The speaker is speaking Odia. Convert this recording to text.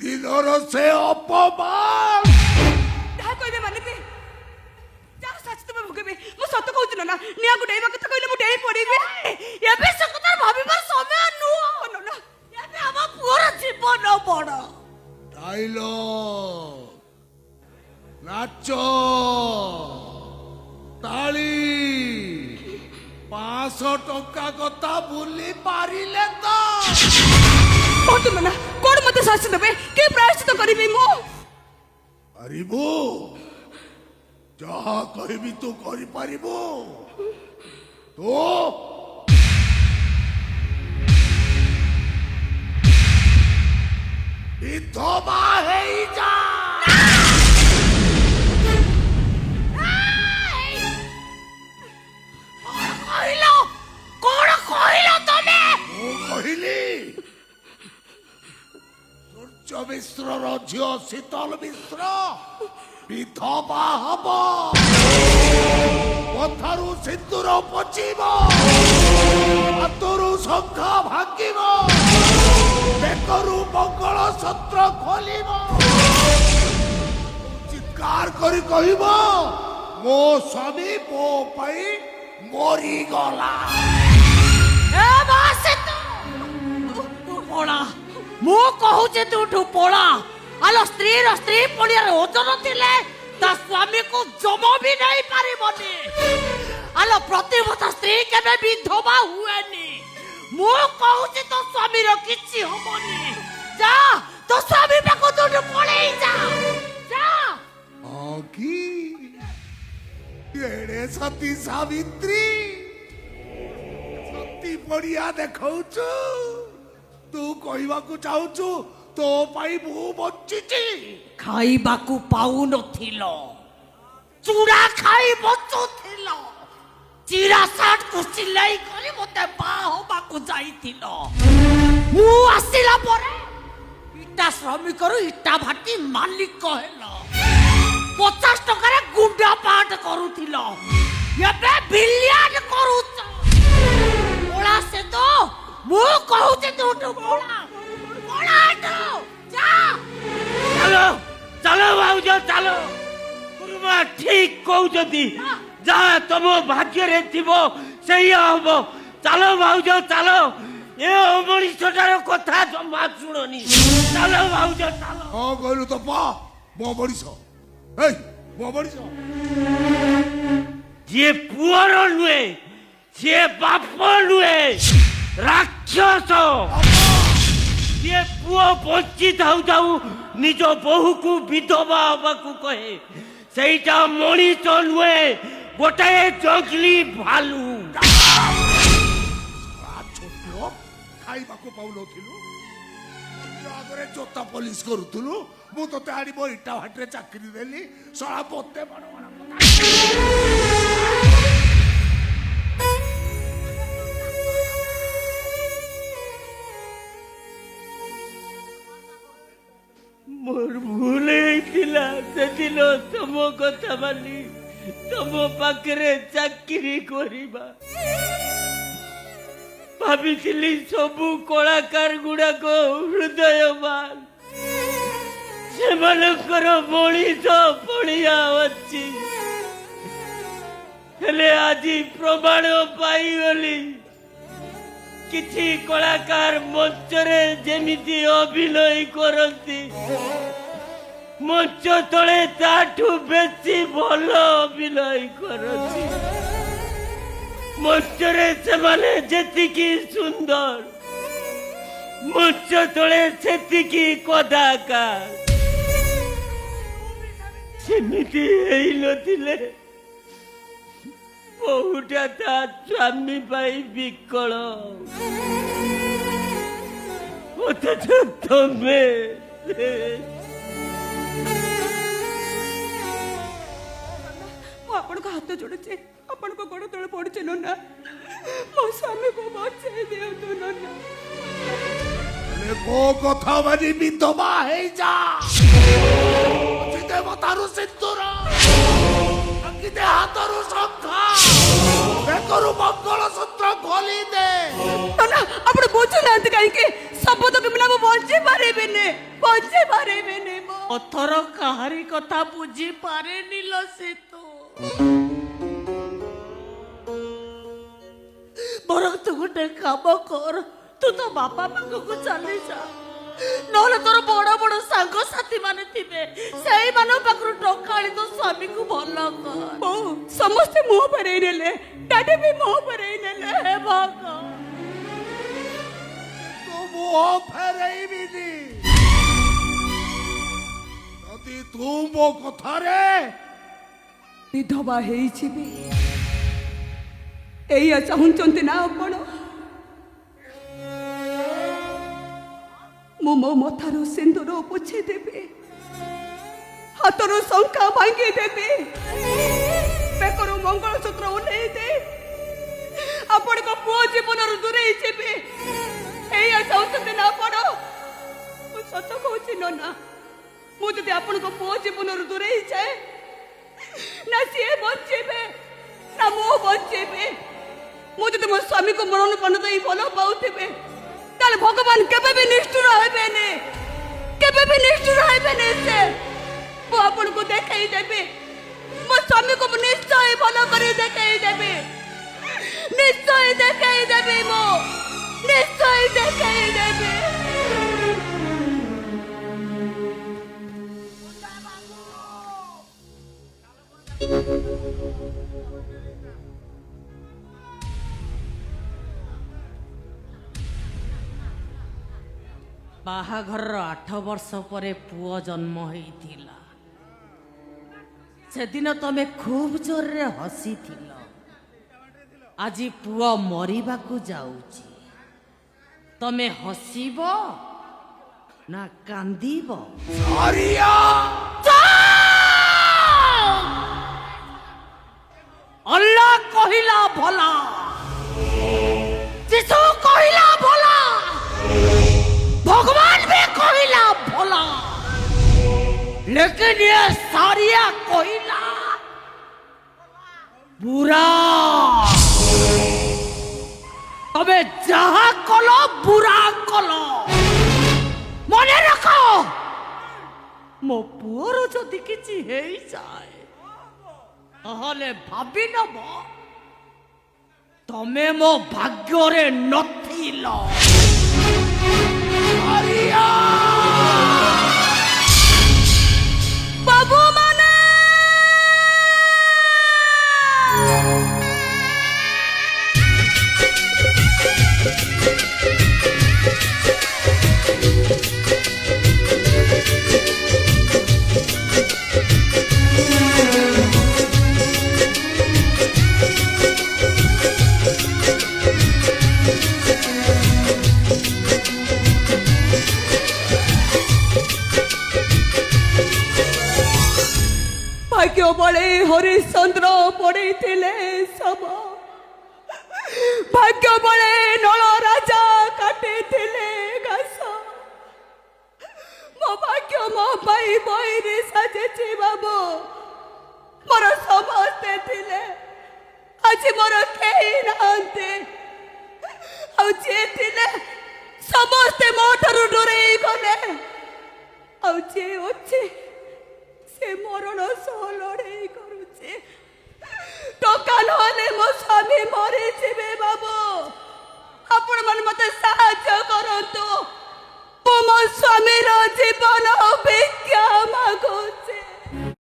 দিনর সে অপমান ଯାହା କହିବେ ମାନିବି ଯାହା ଶାସ୍ତି ତମେ ଭୋଗିବି ମୁଁ ସତ କହୁଛି ନା ନିଆଁକୁ ଡେଇବା କଥା କହିଲେ ମୁଁ ଡେଇ ପଡିବି ଏବେ ସେ କଥା ଭାବିବାର ସମୟ ନୁହଁ ନା ଏବେ ଆମ ପୁଅର ଜୀବନ ବଡ଼ ডায়লগ নাচ তালি 500 টଙ୍କା কথা ভুলি পারিলে তো କହନ୍ତୁ ନା କଣ ମତେ ଶାସ୍ତି ଦେବେ କି ପ୍ରାୟଶ୍ଚିତ କରିବି ମୁଁ পারিবু যাহা কহিবি তু করি পারিবু তো বিধবা হই যা କହିଲ କଣ କହିଲ ତମେ ମୁଁ କହିଲି ସୂର୍ଯ୍ୟ ମିଶ୍ରର ଝିଅ ଶୀତଲ ମିଶ୍ର ବିଧବା ହବ ପଥରୁ ସିନ୍ଦୁର ପଚିବ ହାତରୁ ଶଙ୍ଖ ଭାଙ୍ଗିବ ବେକରୁ ମଙ୍ଗଳ ସୂତ୍ର ଖୋଲିବ ଚିତ୍କାର କରି କହିବ ମୋ ସ୍ୱାମୀ ମୋ ପାଇଁ ମରିଗଲା ଏ ବାସେ ତୁ ପଳା ମୁଁ କହୁଛି ତୁଠୁ ପଳା ଆଲୋ ସ୍ତ୍ରୀ ପଡ଼ିଆରେ ଓଜନ ଥିଲେ ତା ସ୍ୱାମୀକୁ ଜମା ବି ନେଇ ପାରିବନି ଆଲୋ ପ୍ରତିଭୂତ ସ୍ତ୍ରୀ କେବେ ବିଧବା ହୁଏନି ମୁଁ କହୁଛି ତୋ ସ୍ୱାମୀର କିଛି ହବନି ଯା ତୋ ସ୍ୱାମୀ ପାଖକୁ ତୁଠୁ ପଳେଇ ଯା କି ଏଡ଼େ ସତୀ ସାବିତ୍ରୀ ସତୀ ପଡ଼ିଆ ଦେଖାଉଛୁ ତୁ କହିବାକୁ ଚାହୁଁଛୁ ତୋ ପାଇଁ ମୁଁ ବଞ୍ଚିଛି ଖାଇବାକୁ ପାଉନଥିଲ ଚୁଡ଼ା ଖାଇ ବଞ୍ଚୁଥିଲ ଚିରା ସାର୍ଟକୁ ସିଲେଇ କରି ମତେ ବାହା ହବାକୁ ଯାଇଥିଲ ମୁଁ ଆସିଲା ପରେ ଇଟା ଶ୍ରମିକରୁ ଇଟା ଭାଟି ମାଲିକ ହେଲ 50 ଟଙ୍କାରେ ଗୁଣ୍ଡା ପାଟ କରୁଥିଲ ଏବେ ବିଲିୟନ କରୁଛ ପଳା ସେ ତ ମୁଁ କହୁଛି ତୁଠୁ ପଳା ଯା ଚାଲ ଚାଲ ଭାଉଜ ଚାଲ ଗୁରୁମା ଠିକ କହୁଛନ୍ତି ଯାହା ତମ ଭାଗ୍ୟରେ ଥିବ ସେଇଆ ହବ ଚାଲ ଭାଉଜ ଚାଲ ଏ ଅମଣିଷଟାର କଥା ଜମା ଶୁଣନି ଚାଲ ଭାଉଜ ଚାଲ ହଁ କହିଲୁ ତ ପା ମୋ ମଣିଷ ଏଇ ମୋ ମଣିଷ ଯିଏ ପୁଅର ନୁହେଁ ସିଏ ବାପ ନୁହେଁ ରାକ୍ଷସ ଯିଏ ପୁଅ ବଞ୍ଚି ଥାଉ ଥାଉ ନିଜ ବୋହୂକୁ ବିଧବା ହବାକୁ କହେ ସେଇଟା ମଣିଷ ନୁହେଁ ଗୋଟାଏ ଜଙ୍ଗଲି ଭାଲୁ ଛୋଟ ଖାଇବାକୁ ପାଉନଥିଲୁ ଆଗରେ ଜୋତା ପୋଲିସ କରୁଥିଲୁ ମୁଁ ତୋତେ ଆଣି ମୋ ଇଟା ଭାଟିରେ ଚାକିରି ଦେଲି ଶଳା ମୋତେ ବଡ଼ ବଡ଼ ମୋର ଭୁଲ ହେଇଥିଲା ସେଦିନ ତମ କଥା ମାନି ତମ ପାଖରେ ଚାକିରି କରିବା ଭାବିଥିଲି ସବୁ କଳାକାର ଗୁଡାକ ହୃଦୟବାନ ସେମାନଙ୍କର ମଣିଷ ପଣିଆ ଅଛି ହେଲେ ଆଜି ପ୍ରମାଣ ପାଇଗଲି କିଛି କଳାକାର ମଞ୍ଚରେ ଯେମିତି ଅଭିନୟ କରନ୍ତି ମଞ୍ଚ ତଳେ ତାଠୁ ବେଶୀ ଭଲ ଅଭିନୟ କରନ୍ତି ମଞ୍ଚରେ ସେମାନେ ଯେତିକି ସୁନ୍ଦର ମଞ୍ଚ ତଳେ ସେତିକି କଦାକାର ସେମିତି ହେଇନଥିଲେ ବହୁଟା ତା ସ୍ୱାମୀ ପାଇଁ ବିକଳ ଅଥଚ ତମେ ମୁଁ ଆପଣଙ୍କ ହାତ ଯୋଡୁଛି ଆପଣଙ୍କ ଗୋଡ ତଳେ ପଡୁଛି ନନା ମୋ ସ୍ୱାମୀକୁ ବଞ୍ଚେଇ ଦିଅନ୍ତୁ ନନା ମୋ କଥା ମାନି ବିଧବା ହେଇଯା ଦେବତାରୁ ସିନ୍ଦୁର ଆଙ୍କିଦେ ହାତରୁ ଶଙ୍ଖ ବେକରୁ ମଙ୍ଗଳ ସୂତ୍ର ଖୋଲି ଦେ ନନା ଆପଣ ବୁଝୁନାହାନ୍ତି କାହିଁକି ଶପଥ କି ବିନା ମୁଁ ବଞ୍ଚି ପାରିବିନି ବଞ୍ଚି ପାରିବିନି ମୋ। ଅଥର କାହାରି କଥା ବୁଝି ପାରେନି ଲୋ ସେ ତ। ବରଂ ତୁ ଗୋଟେ କାମ କର, ତୁ ତ ବାପା ପାଖକୁ ଚାଲି ଯା, ନହେଲେ ତୋର ବଡ ବଡ ସାଙ୍ଗସାଥି ମାନେ ଥିବେ, ସେଇମାନଙ୍କ ପାଖରୁ ଟଙ୍କା ଆଣି ତୋ ସ୍ୱାମୀକୁ ଭଲ କର। ବୋଉ ସମସ୍ତେ ମୁହଁ ଫେରେଇ ନେଲେ, ଡାଡି ବି ମୁହଁ ଫେରେଇ ନେଲେ। ହେ ଭଗବାନ, ତୁ ମୁହଁ ଫେରେଇବିନି ଯଦି ତୁ ମୋ କଥାରେ ବିଧବା ହେଇଯିବି ଏଇଆ ଚାହୁଁଛନ୍ତି ନା ଆପଣ? ମୁଁ ମୋ ମଥାରୁ ସିନ୍ଦୁର ପୋଛି ଦେବି, ହାତରୁ ଶଙ୍ଖା ଭାଙ୍ଗି ଦେବି, ବେକରୁ ମଙ୍ଗଳସୂତ୍ର ଓହ୍ଲେଇ ଦେଇ ଆପଣଙ୍କ ପୁଅ ଜୀବନରୁ ଦୂରେଇ ଯିବି, ଏଇଆ ଚାହୁଁଛନ୍ତି ନା ଆପଣ? ମୁଁ ସତ କହୁଛି ନନା, ମୁଁ ଯଦି ଆପଣଙ୍କ ପୁଅ ଜୀବନରୁ ଦୂରେଇ ଯାଏ, ନା ସିଏ ବଞ୍ଚିବେ ନା ମୁଁ ବଞ୍ଚିବି। ମୁଁ ଯଦି ମୋ ସ୍ୱାମୀକୁ ମରଣ ପ୍ରାଣ ଦେଇ ଭଲ ପାଉଥିବେ, ତାହେଲେ ଭଗବାନ କେବେ ବି ନିଷ୍ଠୁର ହେବେନି, କେବେ ବି ନିଷ୍ଠୁର ହେବେନି। ସେ ମୁଁ ଆପଣଙ୍କୁ ଦେଖେଇ ଦେବି, ମୋ ସ୍ୱାମୀକୁ ମୁଁ ନିଶ୍ଚୟ ଭଲ କରି ଦେଖେଇ ଦେବି, ନିଶ୍ଚୟ ଦେଖେଇ ଦେବି, ମୁଁ ନିଶ୍ଚୟ ଦେଖେଇ ଦେବି। ବାହାଘରର 8 ବର୍ଷ ପରେ ପୁଅ ଜନ୍ମ ହେଇଥିଲା। ସେଦିନ ତମେ ଖୁବ୍ ଜୋରରେ ହସିଥିଲ। ଆଜି ପୁଅ ମରିବାକୁ ଯାଉଛି, ତମେ ହସିବ ନା କାନ୍ଦିବ? ହରିଆ ଅଲ୍ଲାହ କହିଲା ଭଲା, ଯିଶୁ କହିଲା ଭଲା, भगवान भी कहला भला, लेकिन ये सारिया कहला बुरा। तबे जहाँ कलो बुरा कलो, मने रखो मो पुअर जदि किछि हेई जाए ताहले भाबी नब तमे मो भाग्यरे नथिल। बाबू माने भाग्य बड़े हरिश्चंद्र पड़े सब, भाग्य बड़े नल राजा काटे घास, मो भाग्य मो भाई बहिरी साजे बाबू, मोर समस्ते थिले, आज मोर केही नांते, समस्ते मो ठारू डोरेई गले, अच्छे से मरण सह लड़ाई करुचे। टका नहले मो स्वामी मरी जिबे बाबू, आपण मन मते साहाय्य करंतु, मो स्वामी रो जीवन